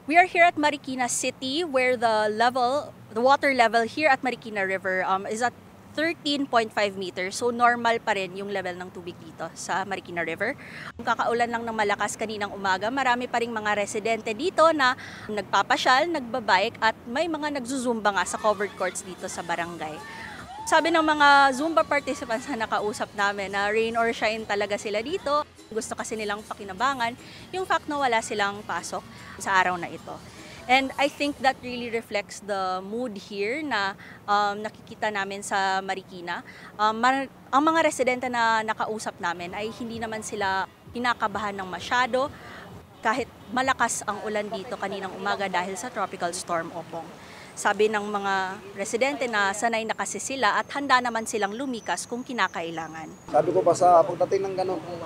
We are here at Marikina City where the water level here at Marikina River is at 13.5 meters. So normal pa rin yung level ng tubig dito sa Marikina River. Kakaulan lang ng malakas kaninang umaga, marami pa ring mga residente dito na nagpapasyal, nagbabike at may mga nagzuzumba nga sa covered courts dito sa barangay. Sabi ng mga Zumba participants na nakausap namin na rain or shine talaga sila dito. Gusto kasi nilang pakinabangan yung fact na wala silang pasok sa araw na ito. And I think that really reflects the mood here na nakikita namin sa Marikina. Ang mga residente na nakausap namin ay hindi naman sila kinakabahan ng masyado kahit malakas ang ulan dito kaninang umaga dahil sa Tropical Storm Opong. Sabi ng mga residente na sanay na kasi sila at handa naman silang lumikas kung kinakailangan. Sabi ko pa sa pagdating ng ganun, kung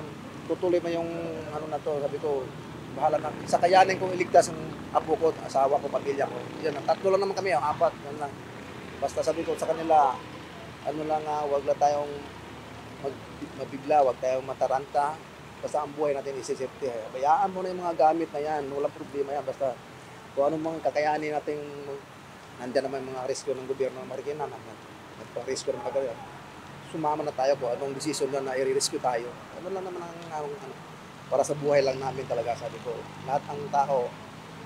tutuloy mo yung ano na to, sabi ko, bahala na. Sa kayanin kong iligtas ang apo ko, asawa ko, pamilya ko. Yan, tatlo lang naman kami, apat. Yan lang. Basta sabi ko sa kanila, wag lang tayong mabigla, wag tayong mataranta. Basta ang buhay natin isisafety. Bayaan mo na yung mga gamit na yan, walang problema yan. Basta kung anong mga kakayanin natin, nandiyan naman yung mga rescue ng gobyerno ng Marikina, nagpa-rescue ng mga sumama na tayo kung anong decision na i-rescue tayo. Ano lang naman para sa buhay lang namin talaga, sabi ko. Lahat ng tao,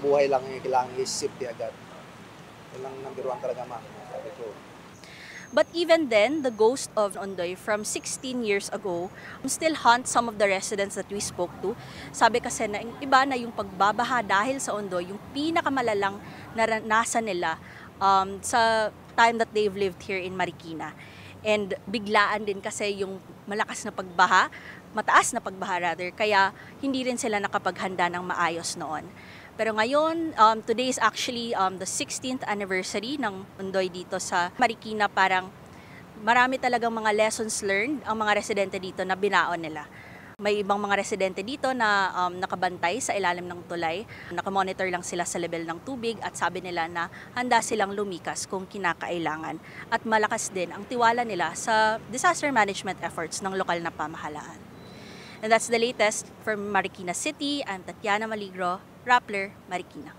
buhay lang yung kailangan i-safety agad. Yun lang number one talaga, sabi ko. But even then, the ghost of Ondoy from 16 years ago still haunts some of the residents that we spoke to. Sabi kasi na iba na yung pagbabaha dahil sa Ondoy, yung pinakamalalang naranasan nila sa time that they've lived here in Marikina. And biglaan din kasi yung malakas na pagbaha, mataas na pagbaha rather, kaya hindi rin sila nakapaghanda ng maayos noon. Pero ngayon, today is actually the 16th anniversary ng Ondoy dito sa Marikina. Parang marami talagang mga lessons learned ang mga residente dito na binaon nila. May ibang mga residente dito na nakabantay sa ilalim ng tulay. Nakamonitor lang sila sa level ng tubig at sabi nila na handa silang lumikas kung kinakailangan. At malakas din ang tiwala nila sa disaster management efforts ng lokal na pamahalaan. And that's the latest from Marikina City. I'm Tatiana Maligro, Rappler, Marikina.